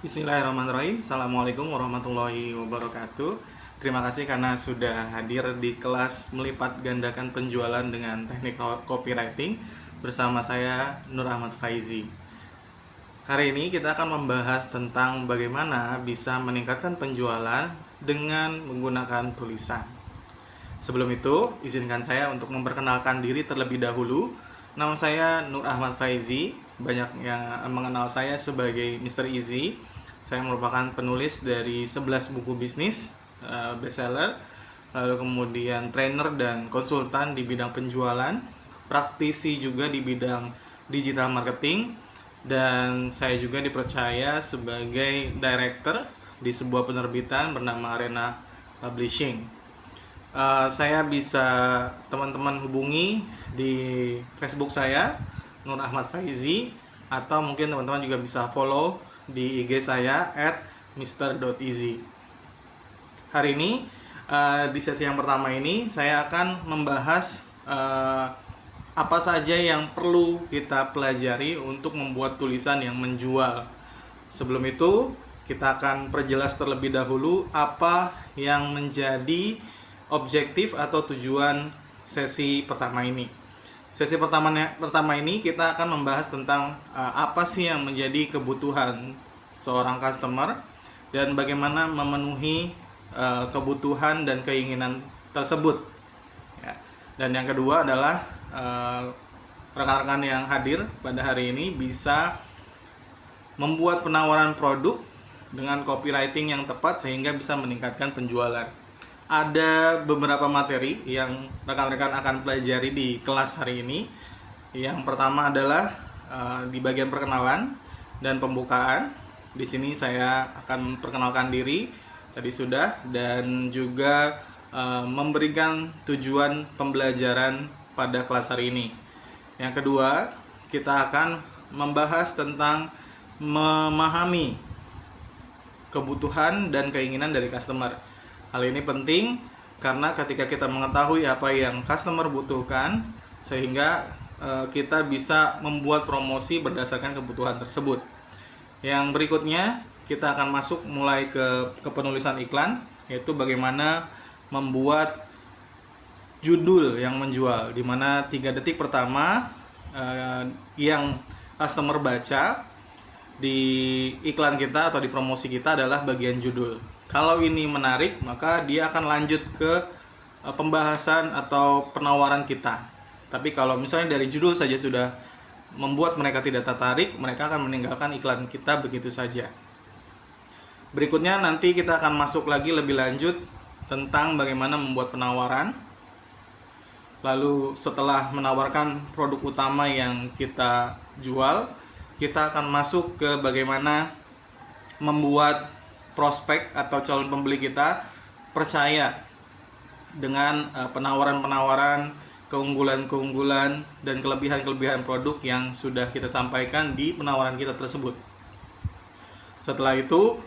Bismillahirrahmanirrahim. Assalamualaikum warahmatullahi wabarakatuh. Terima kasih karena sudah hadir di kelas melipat gandakan penjualan dengan teknik copywriting bersama saya Nur Ahmad Faizi. Hari ini kita akan membahas tentang bagaimana bisa meningkatkan penjualan dengan menggunakan tulisan. Sebelum itu, izinkan saya untuk memperkenalkan diri terlebih dahulu. Nama saya Nur Ahmad Faizi. Banyak yang mengenal saya sebagai Mr. Easy. Saya merupakan penulis dari 11 buku bisnis bestseller, lalu kemudian trainer dan konsultan di bidang penjualan, praktisi juga di bidang digital marketing, dan saya juga dipercaya sebagai director di sebuah penerbitan bernama Arena Publishing. Saya bisa teman-teman hubungi di Facebook saya Nur Ahmad Faizi, atau mungkin teman-teman juga bisa follow di IG saya @mr.easy. Hari ini di sesi yang pertama ini saya akan membahas apa saja yang perlu kita pelajari untuk membuat tulisan yang menjual. Sebelum itu kita akan perjelas terlebih dahulu apa yang menjadi objektif atau tujuan sesi pertama ini. Sesi pertama ini kita akan membahas tentang apa sih yang menjadi kebutuhan seorang customer dan bagaimana memenuhi kebutuhan dan keinginan tersebut. Ya. Dan yang kedua adalah rekan-rekan yang hadir pada hari ini bisa membuat penawaran produk dengan copywriting yang tepat sehingga bisa meningkatkan penjualan. Ada beberapa materi yang rekan-rekan akan pelajari di kelas hari ini. Yang pertama adalah di bagian perkenalan dan pembukaan. Di sini saya akan perkenalkan diri tadi sudah, dan juga memberikan tujuan pembelajaran pada kelas hari ini. Yang kedua, kita akan membahas tentang memahami kebutuhan dan keinginan dari customer. Hal ini penting karena ketika kita mengetahui apa yang customer butuhkan, sehingga kita bisa membuat promosi berdasarkan kebutuhan tersebut. Yang berikutnya kita akan masuk mulai ke penulisan iklan, yaitu bagaimana membuat judul yang menjual, di mana 3 detik pertama yang customer baca di iklan kita atau di promosi kita adalah bagian judul. Kalau ini menarik, maka dia akan lanjut ke pembahasan atau penawaran kita. Tapi kalau misalnya dari judul saja sudah membuat mereka tidak tertarik, mereka akan meninggalkan iklan kita begitu saja. Berikutnya nanti kita akan masuk lagi lebih lanjut tentang bagaimana membuat penawaran. Lalu setelah menawarkan produk utama yang kita jual, kita akan masuk ke bagaimana membuat prospek atau calon pembeli kita percaya dengan penawaran-penawaran, keunggulan-keunggulan, dan kelebihan-kelebihan produk yang sudah kita sampaikan di penawaran kita tersebut. Setelah itu,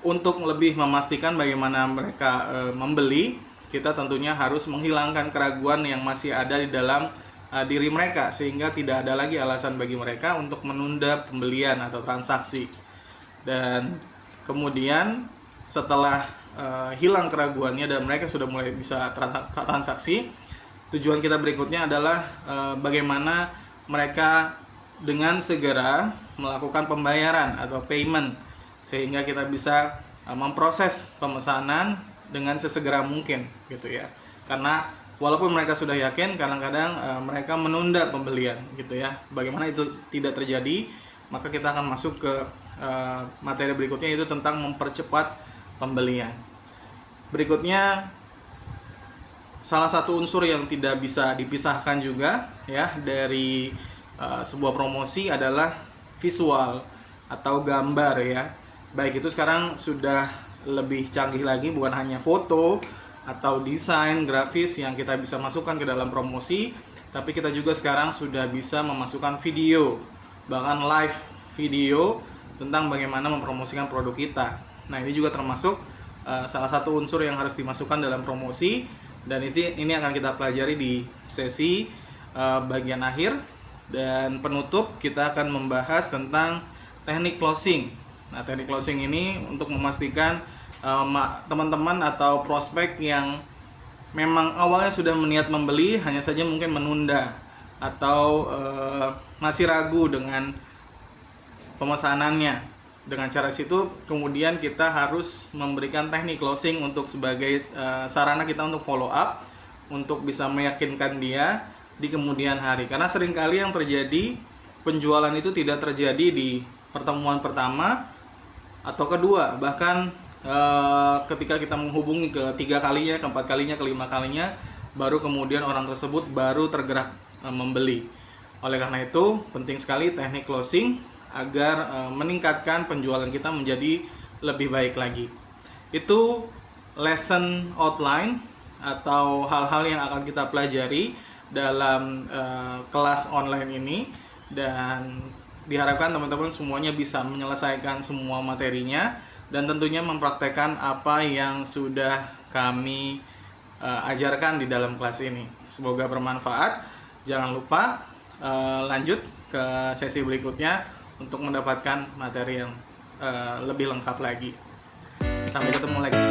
untuk lebih memastikan bagaimana mereka membeli, kita tentunya harus menghilangkan keraguan yang masih ada di dalam diri mereka, sehingga tidak ada lagi alasan bagi mereka untuk menunda pembelian atau transaksi. Dan kemudian setelah hilang keraguannya dan mereka sudah mulai bisa transaksi, tujuan kita berikutnya adalah bagaimana mereka dengan segera melakukan pembayaran atau payment, sehingga kita bisa memproses pemesanan dengan sesegera mungkin gitu ya. Karena walaupun mereka sudah yakin, kadang-kadang mereka menunda pembelian gitu ya. Bagaimana itu tidak terjadi, maka kita akan masuk ke materi berikutnya, yaitu tentang mempercepat pembelian. Berikutnya, salah satu unsur yang tidak bisa dipisahkan juga ya dari sebuah promosi adalah visual atau gambar ya. Baik itu sekarang sudah lebih canggih lagi, bukan hanya foto atau desain grafis yang kita bisa masukkan ke dalam promosi, tapi kita juga sekarang sudah bisa memasukkan video, bahkan live video tentang bagaimana mempromosikan produk kita. Nah, ini juga termasuk salah satu unsur yang harus dimasukkan dalam promosi, dan ini akan kita pelajari di sesi bagian akhir. Dan penutup kita akan membahas tentang teknik closing Nah, teknik closing ini untuk memastikan teman-teman atau prospek yang memang awalnya sudah berniat membeli, hanya saja mungkin menunda atau masih ragu dengan pemesanannya. Dengan cara situ kemudian kita harus memberikan teknik closing untuk sebagai sarana kita untuk follow up, untuk bisa meyakinkan dia di kemudian hari. Karena seringkali yang terjadi, penjualan itu tidak terjadi di pertemuan pertama atau kedua, bahkan ketika kita menghubungi ke 3 kalinya, ke 4 kalinya, ke 5 kalinya, baru kemudian orang tersebut baru tergerak membeli. Oleh karena itu penting sekali teknik closing agar meningkatkan penjualan kita menjadi lebih baik lagi. Itu lesson outline atau hal-hal yang akan kita pelajari dalam kelas online ini, dan diharapkan teman-teman semuanya bisa menyelesaikan semua materinya dan tentunya mempraktekkan apa yang sudah kami ajarkan di dalam kelas ini. Semoga bermanfaat. Jangan lupa lanjut ke sesi berikutnya untuk mendapatkan materi yang lebih lengkap lagi. Sampai ketemu lagi.